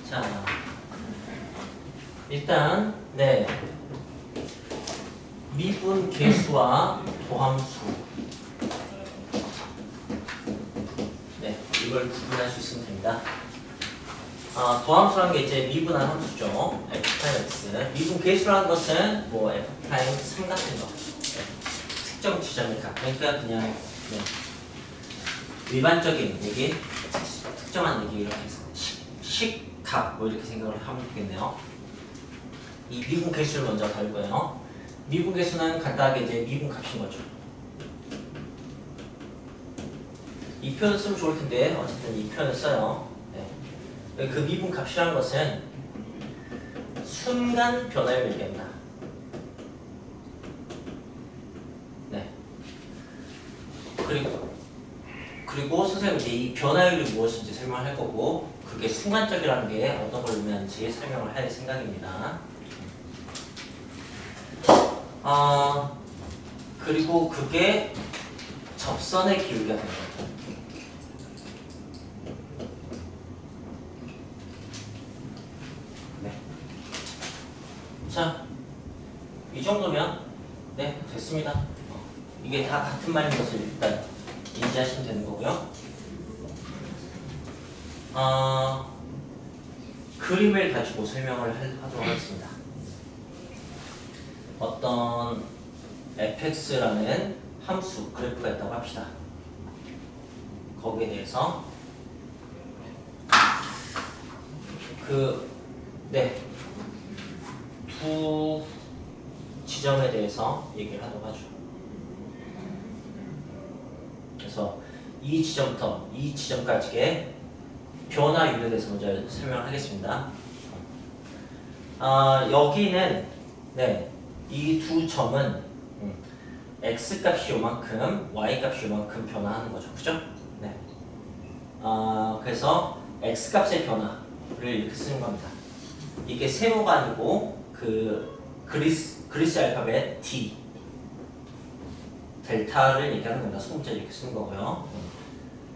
자, 일단 네 미분 계수와 도함수 네 이걸 구분할 수 있으면 됩니다. 도함수라는 게 이제 미분한 함수죠. f'(x). 미분 계수라는 것은 뭐 f'3 같은 거. 네. 특정 지점의 값. 그러니까 그냥 네. 일반적인 얘기, 특정한 얘기 이렇게 해서 식값 뭐 이렇게 생각을 하면 되겠네요. 이 미분 계수를 먼저 다룰 거예요. 미분 계수는 간단하게 이제 미분 값인 거죠. 이 표현을 쓰면 좋을 텐데 어쨌든 이 표현을 써요. 네. 그 미분 값이라는 것은 순간 변화를 얘기합니다. 네. 그리고 선생님이 이제 이 변화율이 무엇인지 설명할 거고 그게 순간적이라는 게 어떤 걸 의미하는지 설명을 할 생각입니다. 그리고 그게 접선의 기울기가 되는 거죠. 네. 자, 이 정도면 네 됐습니다. 이게 다 같은 말인 것을 일단 인지하시면 되는 거고요. 그림을 가지고 설명을 하도록 하겠습니다. 어떤 fx라는 함수 그래프가 있다고 합시다. 거기에 대해서 두 지점에 대해서 얘기를 하도록 하죠. 그래서 이 지점부터 이 지점까지의 변화율에 대해서 먼저 설명하겠습니다. 여기는 이 두 점은 x 값이 요만큼, y 값이 요만큼 변화하는 거죠, 그죠? 네. 그래서 x 값의 변화를 이렇게 쓰는 겁니다. 이게 세모가 아니고 그 그리스 알파벳 D 델타를 얘기하는 겁니다. 소문자를 이렇게 쓰는 거고요.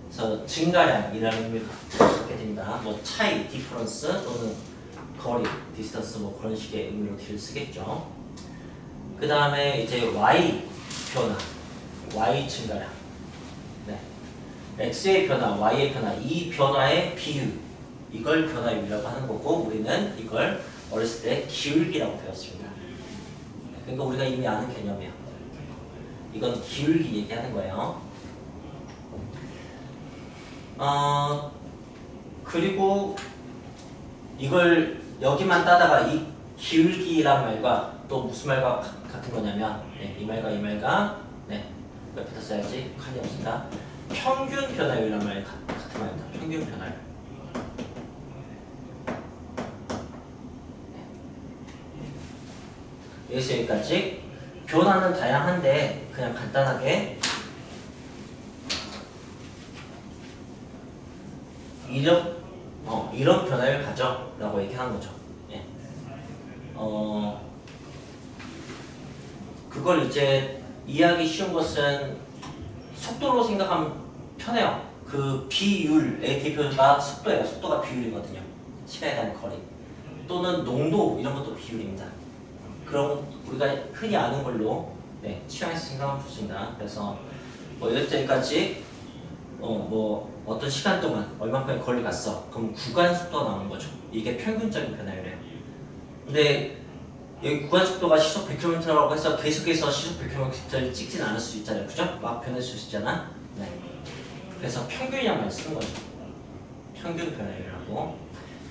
그래서 증가량이라는 의미를 갖게 됩니다. 뭐 차이, 디퍼런스 또는 거리, 디스턴스 뭐 그런 식의 의미로 D를 쓰겠죠. 그 다음에 이제 Y 변화, Y 증가량, 네. X의 변화, Y의 변화, 이 변화의 비율, 이걸 변화율이라고 하는 거고 우리는 이걸 어렸을 때 기울기라고 배웠습니다. 그러니까 우리가 이미 아는 개념이에요. 이건 기울기 얘기하는 거예요. 그리고 이걸 여기만 따다가 이 기울기란 말과 또 무슨 말과 같은 거냐면 이 말과 이 말과 옆에다 써야지 칸이 없습니다. 평균 변화율이란 말 같은 말입니다. 평균 변화율. 여기서 여기까지 변화는 다양한데 그냥 간단하게 이런 변화를 가져 라고 얘기하는 거죠. 예. 그걸 이제 이해하기 쉬운 것은 속도로 생각하면 편해요. 그 비율의 대표가 속도예요. 속도가 비율이거든요. 시간에 대한 거리 또는 농도 이런 것도 비율입니다. 그럼 우리가 흔히 아는 걸로 취향에서 생각하면 좋습니다. 그래서 뭐 여기까지 뭐 어떤 시간 동안 얼마큼의 거리 갔어. 그럼 구간 속도가 나오는 거죠. 이게 평균적인 변화율이에요. 근데 여기 구간 속도가 시속 100km라고 해서 계속해서 시속 100km를 찍진 않을 수 있잖아요. 그죠? 막 변할 수 있잖아. 네. 그래서 평균이란 말 쓰는 거죠. 평균 변화율이라고.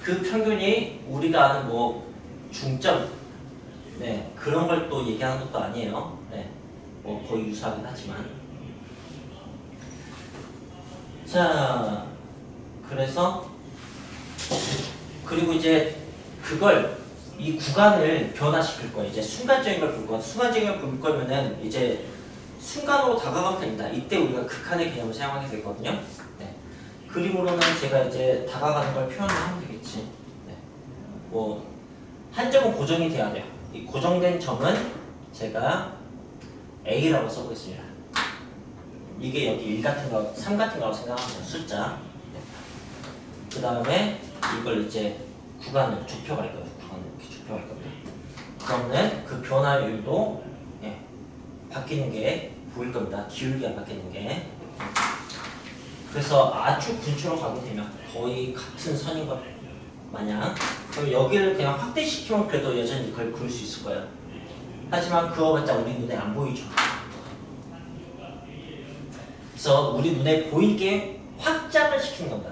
그 평균이 우리가 아는 뭐 중점 그런 걸 또 얘기하는 것도 아니에요. 뭐 거의 유사하긴 하지만. 자, 그래서 그리고 이제 그걸 이 구간을 변화시킬 거예요. 이제 순간적인 걸 볼 거야. 순간적인 걸 볼 거면은 이제 순간으로 다가가면 됩니다. 이때 우리가 극한의 개념을 사용하게 되거든요. 그림으로는 제가 이제 다가가는 걸 표현을 하면 되겠지. 뭐 한 점은 고정이 돼야 돼요. 이 고정된 점은 제가 A라고 써보겠습니다. 이게 여기 1 같은 거, 3 같은 거라고 생각하면 숫자. 그 다음에 이걸 이제 구간을 좁혀갈 거예요. 구간을 이렇게 좁혀갈 겁니다. 그러면 그 변화율도 예, 바뀌는 게 보일 겁니다. 기울기가 바뀌는 게. 그래서 아주 근처로 가게 되면 거의 같은 선인 것 마냥 그럼 여기를 그냥 확대시키면 그래도 여전히 그걸 그릴 수 있을 거예요. 하지만 그거봤자 우리 눈에 안 보이죠. 그래서 우리 눈에 보이게 확장을 시키는 겁니다.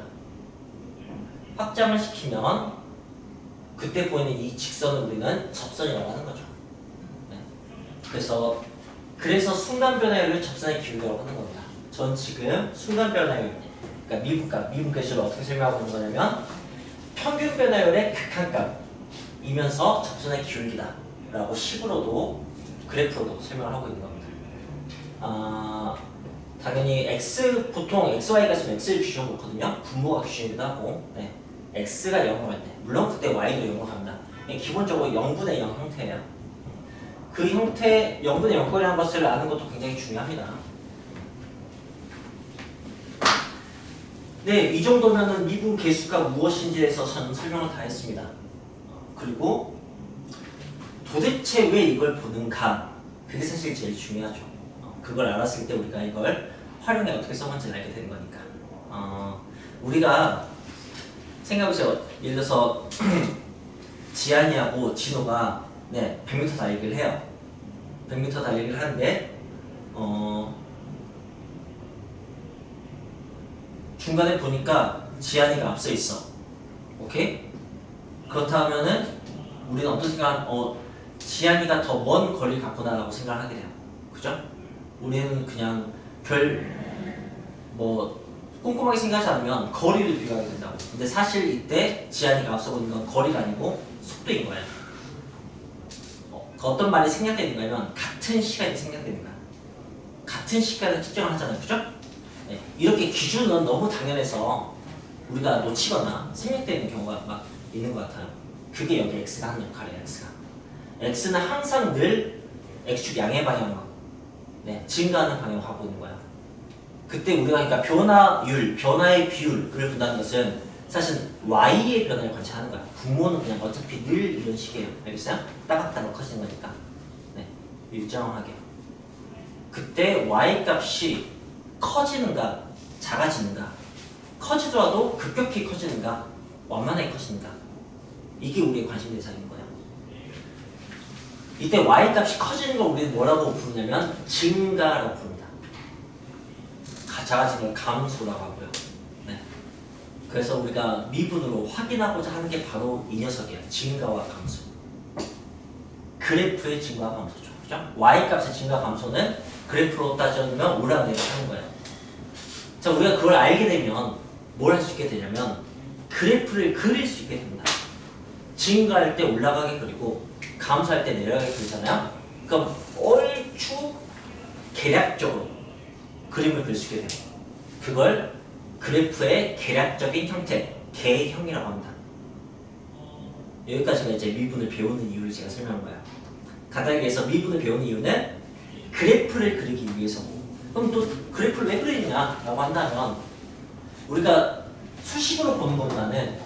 확장을 시키면 그때 보이는 이 직선을 우리는 접선이라고 하는 거죠. 네. 그래서 순간 변화율을 접선의 기울기라고 하는 겁니다. 전 지금 순간 변화율, 그러니까 미분계수를 어떻게 설명하고 있는 거냐면 평균 변화율의 극한값이면서 접선의 기울기다 라고 식으로도 그래프로도 설명을 하고 있는 겁니다. 당연히 보통 XY가 있으면 X를 기준으로 놓거든요. 분모가 기준이기도 하고 네. X가 0으로 할 때, 물론 그때 Y도 0으로 갑니다. 기본적으로 0분의 0 형태예요. 그 형태 0분의 0거리라는 것을 아는 것도 굉장히 중요합니다. 네, 이 정도면은 미분 계수가 무엇인지에 대해서 저는 설명을 다 했습니다. 그리고 도대체 왜 이걸 보는가? 그게 사실 제일 중요하죠. 그걸 알았을 때 우리가 이걸 활용해 어떻게 써먹는지 알게 되는 거니까. 우리가 생각해보세요. 예를 들어서 지한이하고 진호가 네, 100m 달리기를 해요. 100m 달리기를 하는데 중간에 보니까 지한이가 앞서 있어. 오케이? 그렇다면은 우리는 어떤 생각? 지한이가 더 먼 거리를 갔구나라고 생각을 하게 돼요. 그죠? 우리는 그냥 꼼꼼하게 생각하지 않으면 거리를 비교하게 된다고. 근데 사실 이때 지한이가 앞서고 있는 건 거리가 아니고 속도인 거예요. 어떤 말이 생략되는가 하면 같은 시간이 생략되는 거야. 같은 시간을 측정을 하잖아요. 그죠? 네. 이렇게 기준은 너무 당연해서 우리가 놓치거나 생략되는 경우가 막 있는 것 같아요. 그게 여기 X가 하는 역할이에요. X는 항상 늘 X축 양의 방향으로 네, 증가하는 방향으로 가고 있는 거야. 그때 우리가 그러니까 변화의 비율을 본다는 것은 사실 Y의 변화를 관찰하는 거야. 분모는 그냥 어차피 늘 이런 식이에요. 알겠어요? 따박따박 커지는 거니까. 네, 일정하게. 그때 Y 값이 커지는가, 작아지는가, 커지더라도 급격히 커지는가, 완만하게 커지는가. 이게 우리의 관심 대상인 거예요. 이때 Y 값이 커지는 걸 우리는 뭐라고 부르냐면 증가라고 부릅니다. 작아지는 걸 감소라고 하고요. 네. 그래서 우리가 미분으로 확인하고자 하는 게 바로 이 녀석이에요. 증가와 감소. 그래프의 증가와 감소죠. 그죠? Y 값의 증가 감소는 그래프로 따져보면 올라내려 하는 거예요. 자, 우리가 그걸 알게 되면 뭘 할 수 있게 되냐면 그래프를 그릴 수 있게 됩니다. 증가할 때 올라가게 그리고 감소할 때 내려가게 그리잖아요. 그럼 얼추 계략적으로 그림을 그릴 수 있게 돼요. 그걸 그래프의 계략적인 형태, 계형이라고 합니다. 여기까지가 이제 미분을 배우는 이유를 제가 설명한 거예요. 간단하게 해서 미분을 배우는 이유는 그래프를 그리기 위해서고, 그럼 또 그래프를 왜 그리느냐라고 한다면 우리가 수식으로 보는 것보다는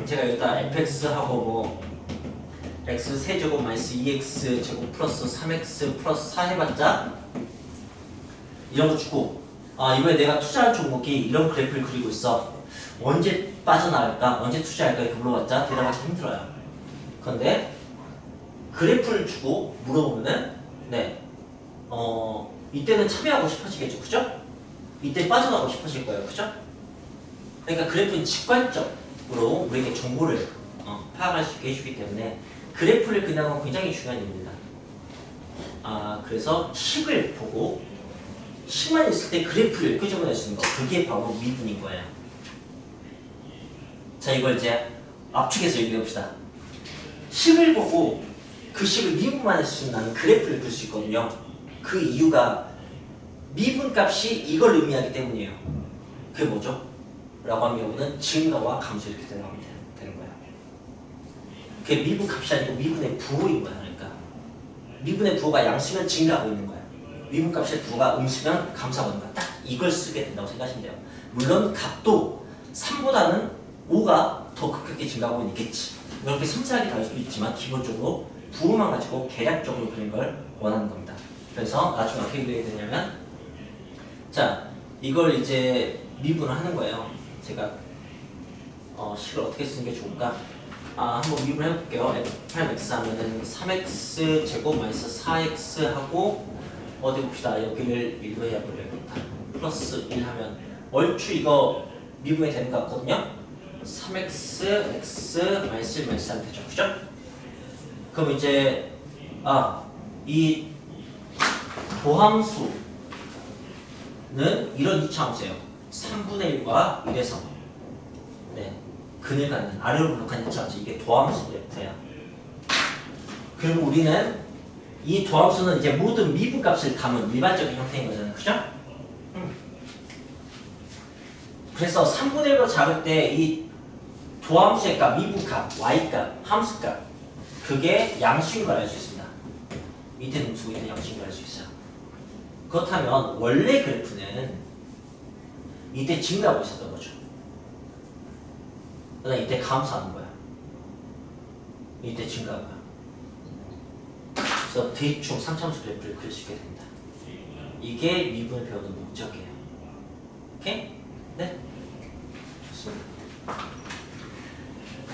제가 여기다 fx하고 뭐 x 세제곱 마이너스 2x 제곱 플러스 3x 플러스 4 해봤자 이런 거 주고 이번에 내가 투자할 종목이 이런 그래프를 그리고 있어. 언제 빠져나갈까? 언제 투자할까? 이렇게 물어봤자 대답하기 힘들어요. 그런데 그래프를 주고 물어보면은 네, 이때는 참여하고 싶어지겠죠. 그죠? 이때 빠져나가고 싶어질 거예요. 그죠? 그러니까 그래프는 직관적으로 우리에게 정보를 파악할 수 있게 해주기 때문에 그래프를 그리는 건 굉장히 중요한 일입니다. 그래서 식을 보고 식만 있을 때 그래프를 끄집어낼 수 있는 거, 그게 바로 미분인 거예요. 자, 이걸 이제 압축해서 얘기해 봅시다. 식을 보고 그 식을 미분만 할 수 있는 그래프를 그릴 수 있거든요. 그 이유가 미분 값이 이걸 의미하기 때문이에요. 그게 뭐죠? 라고 하면 여기는 증가와 감소 이렇게 되는 거예요. 그게 미분 값이 아니고 미분의 부호인 거야. 그러니까 미분의 부호가 양수면 증가하고 있는 거야. 미분 값의 부호가 음수면 감소하고 있는 거야. 딱 이걸 쓰게 된다고 생각하시면 돼요. 물론 값도 3보다는 5가 더 급격히 증가하고 있겠지. 이렇게 섬세하게 다를 수도 있지만 기본적으로 부호만 가지고 계략적으로 그린 걸 원하는 겁니다. 그래서 나중에 어떻게 그려야 되냐면 자 이걸 이제 미분을 하는 거예요. 제가 식을 어떻게 쓰는 게 좋을까? 한번 미분을 해볼게요. f'(x) 하면은 3x 제곱 마이너스 4x 하고 어디 봅시다. 여기를 1로 해버려야겠다. 플러스 1 하면 얼추 이거 미분이 되는 것 같거든요. 3x x 마이너스 1 마이너스 3 되죠. 그죠? 그럼 이제 이 도함수는 이런 이차함수예요. 3분의 1과 1에서 근을 갖는 아래로 블록한 이차함수. 이게 도함수 F야. 그리고 우리는 이 도함수는 이제 모든 미분값을 담은 일반적인 형태인 거잖아요. 그죠? 그래서 3분의 1로 작을 때 이 도함수의 값, 미분값, y값, 함수값 그게 양수인 걸 알 수 있습니다. 밑에 음수 있는 양수인 걸 알 수 있어요. 그렇다면 원래 그래프는 이때 증가하고 있었던 거죠. 그다음 이때 감소하는 거야. 이때 증가하고요. 그래서 대충 3차함수 그래프를 그릴 수 있게 됩니다. 이게 미분을 배우는 목적이에요. 오케이? 네? 좋습니다.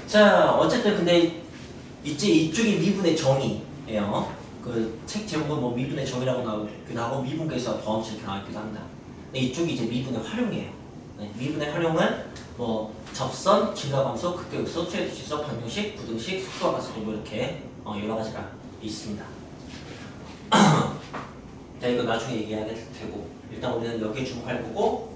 자, 어쨌든 근데 이제 이쪽이 미분의 정의예요. 그 책 제목은 뭐 미분의 정의라고 나오기도 하고 미분계에서 더함수 이렇게 나오기도 합니다. 근데 이쪽이 이제 미분의 활용이에요. 네, 미분의 활용은 뭐 접선, 증가함수, 극격수, 최대치수, 방정식, 부등식, 속도와 가속도 뭐 이렇게 여러 가지가 있습니다. 자, 이거 나중에 얘기하게 되고 일단 우리는 여기에 주목할 거고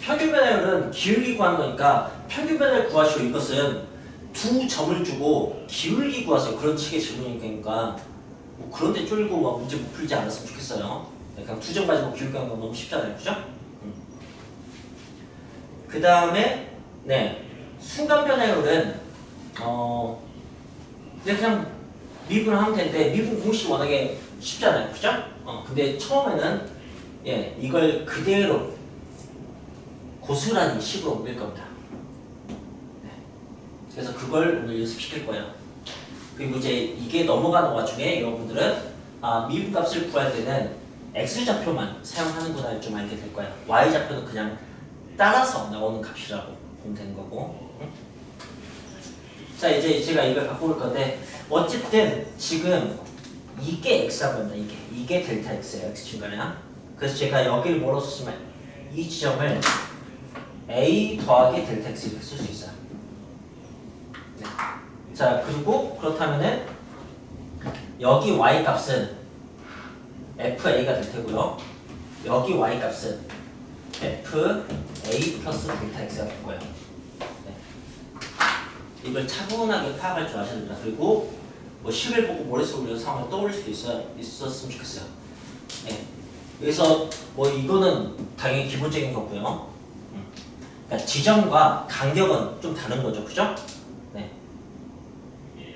평균 변화율은 기울기 구하는 거니까 평균 변화율 구하시오. 이것은 두 점을 주고 기울기 구하세요. 그런 식의 질문이니까 뭐 그런데 쫄고 막 문제 못 풀지 않았으면 좋겠어요. 그냥 두 점 가지고 기울기 하는 건 너무 쉽잖아요. 그죠? 그 다음에 순간 변화율은 그냥 미분을 하면 되는데 미분 공식이 워낙에 쉽잖아요. 그죠? 근데 처음에는 이걸 그대로 고스란히 식으로 옮길 겁니다. 그래서 그걸 오늘 연습시킬 거예요. 그리고 이제 이게 넘어가는 와중에 여러분들은 미분값을 구할 때는 x좌표만 사용하는구나 좀 알게 될 거예요. y좌표는 그냥 따라서 나오는 값이라고 보면 되는 거고. 자, 이제 제가 이걸 갖고 올 건데 어쨌든 지금 이게 x라고 합니다. 이게 델타 x예요. x 중간에야. 그래서 제가 여기를 뭐로 쓰면 이 지점을 a 더하기 델타 x 이렇게 쓸 수 있어요. 자, 그리고 그렇다면은 여기 y 값은 FA가 될 테고요. 여기 y 값은 FA 플러스 델타 X가 될 거예요. 이걸 차분하게 파악할 줄 아셔야 됩니다. 그리고 뭐 식을 보고 머릿속으로 이런 상황을 떠올릴 수도 있었으면 좋겠어요. 그래서 뭐 이거는 당연히 기본적인 거고요. 그러니까 지점과 간격은 좀 다른 거죠. 그죠?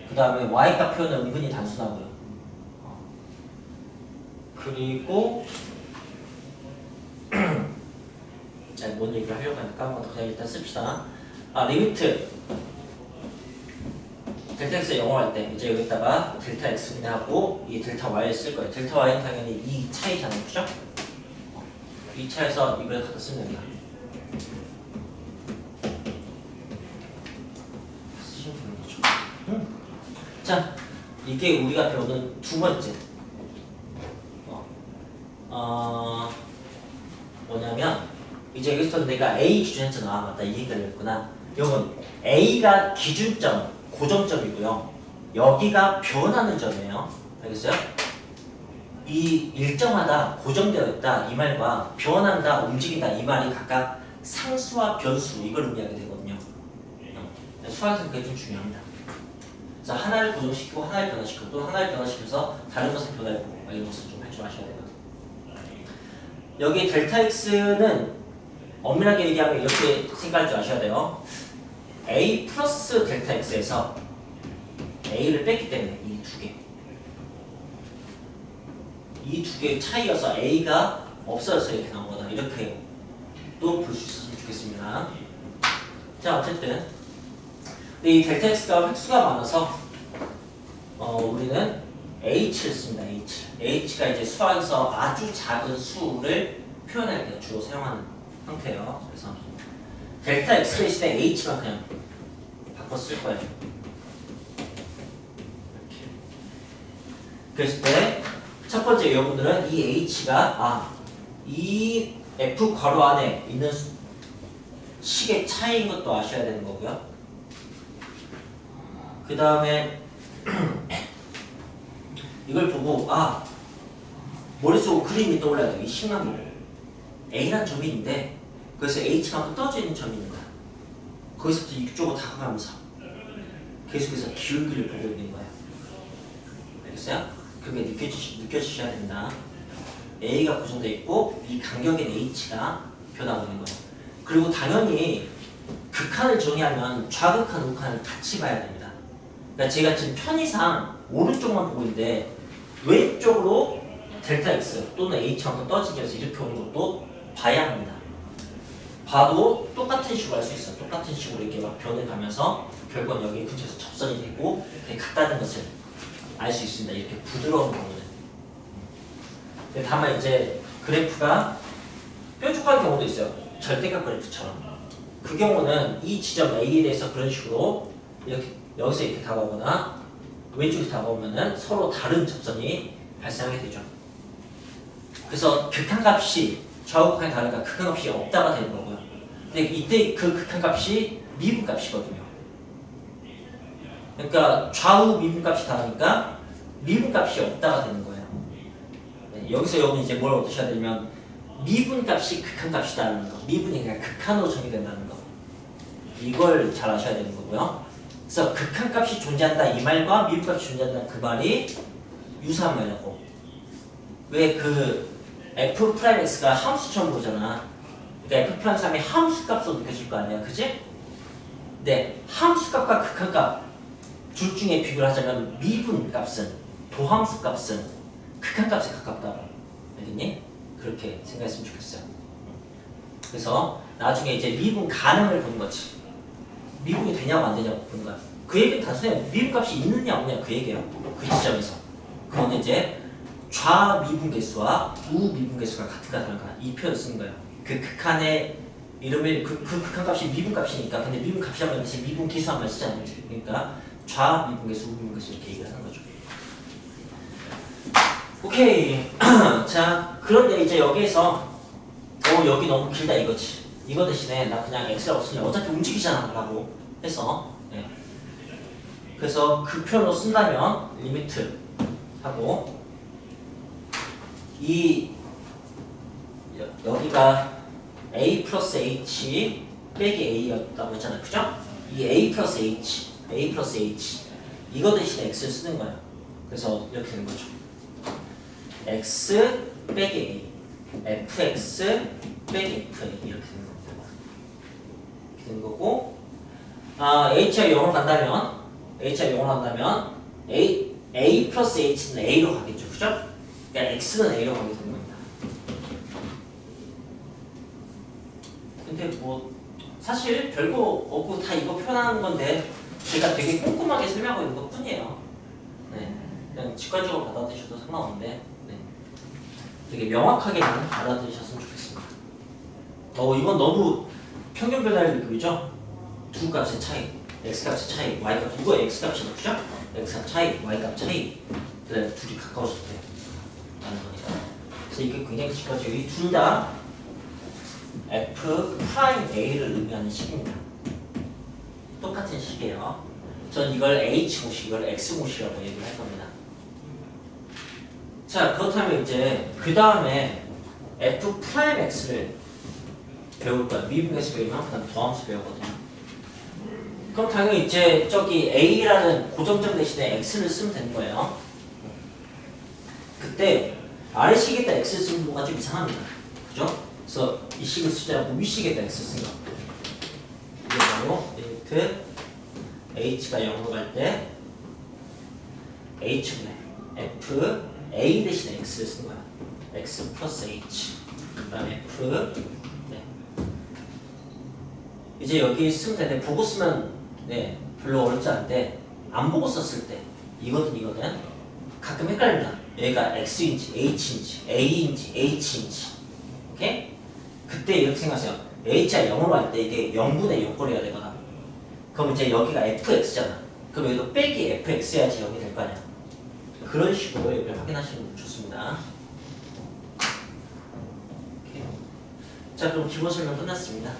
그 다음에 y값 표현은 은근히 단순하고요. 그리고 뭔 얘기를 하려고 하니까 까먹어도 그냥 일단 씁시다. 리미트 델타 x 0을 할 때 이제 여기다가 델타 x 하고 이 델타 y를 쓸 거예요. 델타 y는 당연히 이 차이잖아요. 그죠? 이 차에서 이걸 갖다 쓰면 됩니다. 쓰시면 되는 거죠. 자, 이게 우리가 배우는 두 번째. 뭐냐면 이제 여기서 내가 A 기준했잖아. 맞다. 이 얘기를 했구나. 이건 A가 기준점, 고정점이고요. 여기가 변하는 점이에요. 알겠어요? 이 일정하다, 고정되어 있다 이 말과 변한다, 움직인다 이 말이 각각 상수와 변수 이걸 의미하게 되거든요. 수학에서 그게 좀 중요합니다. 그래서 하나를 고정시키고 하나를 변화시키고 또 하나를 변화시켜서 다른 것을 변화해보고 이런 것을 좀 할 줄 아셔야 돼요. 여기 델타 x는 엄밀하게 얘기하면 이렇게 생각할 줄 아셔야 돼요. a 플러스 델타 x에서 a를 뺐기 때문에 이 두 개의 차이여서 a가 없어져서 이렇게 나온 거다. 이렇게 또 볼 수 있었으면 좋겠습니다. 자, 어쨌든 근데 이 델타 x가 획수가 많아서 우리는 h를 씁니다. h가 이제 수학에서 아주 작은 수를 표현할 때 주로 사용하는 형태예요. 그래서 델타 x 대신에 h만 그냥 바꿔 쓸 거예요. 이렇게. 그랬을 때 첫 번째 여러분들은 이 h가 이 f 괄호 안에 있는 식의 차이인 것도 아셔야 되는 거고요. 그 다음에 이걸 보고 머릿속으로 그림이 떠올라야 돼요. 이 식만 보고 A란 점이 있는데 그래서 H만큼 떠져 있는 점이 있는 거야. 거기서부터 이쪽으로 다가가면서 계속해서 기울기를 보고 있는 거야. 알겠어요? 그게 느껴지셔야 된다. A가 고정되어 있고 이 간격인 H가 변하고 있는 거예요. 그리고 당연히 극한을 정의하면 좌극한, 우극한을 같이 봐야 됩니다. 그러니까 제가 지금 편의상 오른쪽만 보고 있는데 왼쪽으로 델타 x 또는 h만큼 떠지기 위해서 이렇게 오는 것도 봐야 합니다. 봐도 똑같은 식으로 할 수 있어. 똑같은 식으로 이렇게 막 변해가면서 결국은 여기 근처에서 접선이 되고 같다는 것을 알 수 있습니다. 이렇게 부드러운 경우는. 다만 이제 그래프가 뾰족한 경우도 있어요. 절대값 그래프처럼. 그 경우는 이 지점 A에 대해서 그런 식으로 이렇게 여기서 이렇게 다가오거나 왼쪽에서 다가오면은 서로 다른 접선이 발생하게 되죠. 그래서 극한값이 좌우극한이 다르니까 극한값이 없다가 되는 거고요. 근데 이때 그 극한값이 미분값이거든요. 그러니까 좌우 미분값이 다르니까 미분값이 없다가 되는 거예요. 네, 여기서 여러분 이제 뭘 얻으셔야 되냐면 미분값이 극한값이다라는 거. 미분이 그냥 극한으로 정의된다는 거. 이걸 잘 아셔야 되는 거고요. 그래서 극한값이 존재한다 이 말과 미분값이 존재한다 그 말이 유사한 말이라고. 왜 그 f'x가 함수처럼 보잖아. 그러니까 f'삼이 함수값으로 느껴질 거 아니야, 그지? 네, 함수값과 극한값 둘 중에 비교를 하자면 미분값은 도함수값은 극한값에 가깝다고. 알겠니? 그렇게 생각했으면 좋겠어요. 그래서 나중에 이제 미분 가능을 보는 거지. 미분이 되냐고 안 되냐고 보는 거야. 그 얘기는 단순히 미분값이 있느냐 없느냐 그 얘기예요. 그 지점에서. 그거는 이제 좌미분계수와 우미분계수가 같은가 다른가 이 표현을 쓰는 거예요. 그 극한의 이름을 그 극한값이 미분값이니까 근데 미분값이라면 다시 미분계수한말 쓰잖아요. 그러니까 좌미분계수, 우미분계수 이렇게 얘기를 하는 거죠. 오케이. 자, 그런데 이제 여기에서 여기 너무 길다 이거지. 이거 대신에 나 그냥 x라고 쓰면 어차피 움직이잖아 라고 해서 그래서 그 표현으로 쓴다면 리미트 하고 이 여기가 a 플러스 h 빼기 a였다고 했잖아요. 그죠? 이 a 플러스 h 이거 대신에 x를 쓰는 거예요. 그래서 이렇게 되는 거죠. x 빼기 a fx 빼기 fa 이렇게 되는 겁니다. 이렇게 되는 거고 h가 0으로 간다면 a 플러스 h는 a로 가겠죠. 그죠? 그러니까 x는 a로 가게 되는 겁니다. 근데 뭐 사실 별거 없고 다 이거 표현하는 건데 제가 되게 꼼꼼하게 설명하고 있는 것 뿐이에요. 네, 그냥 직관적으로 받아들이셔도 상관없는데 되게 명확하게만 받아들이셨으면 좋겠습니다. 이건 너무 평균 변화를 느끼죠? 두 값의 차이, x값의 차이, y값 이거 x값이죠, 그죠? x값 차이, y값 차이. 그다음에 둘이 가까워질 때 라는 거니까. 그래서 이게 굉장히 직관적이고 이 둘 다 f 프라임 a를 의미하는 식입니다. 똑같은 식이에요. 전 이걸 h 공식, 이걸 x 공식이라고 얘기를 할 겁니다. 자, 그렇다면 이제 그 다음에 f 프라임 x를 배울 거야. 미분계수 배우면 그다음 도함수 배우거든요. 그럼 당연히 이제 저기 a라는 고정점 대신에 x를 쓰면 되는 거예요. 그때 아래식에다 x를 쓰는 거가 좀 이상합니다. 그죠? 그래서 이 식을 쓰지 않고 위식에다 x 쓰는 거. 이게 바로 리미트 h가 0으로 갈 때 h분의 f a 대신에 x를 쓰는 거야. x 플러스 h 그 다음에 f 이제 여기 쓰면 되는데 보고 쓰면 별로 어렵지 않은데 안 보고 썼을 때 이거든 가끔 헷갈립니다. 여기가 x인지 h인지 a인지 h인지 오케이? 그때 이렇게 생각하세요. h가 0으로 할 때 이게 0분의 0거리가 되거나 그럼 이제 여기가 fx잖아. 그럼 여기도 빼기 fx야지 0이 될 거 아니야. 그런 식으로 이걸 확인하시면 좋습니다. 오케이. 자 그럼 기본 설명 끝났습니다.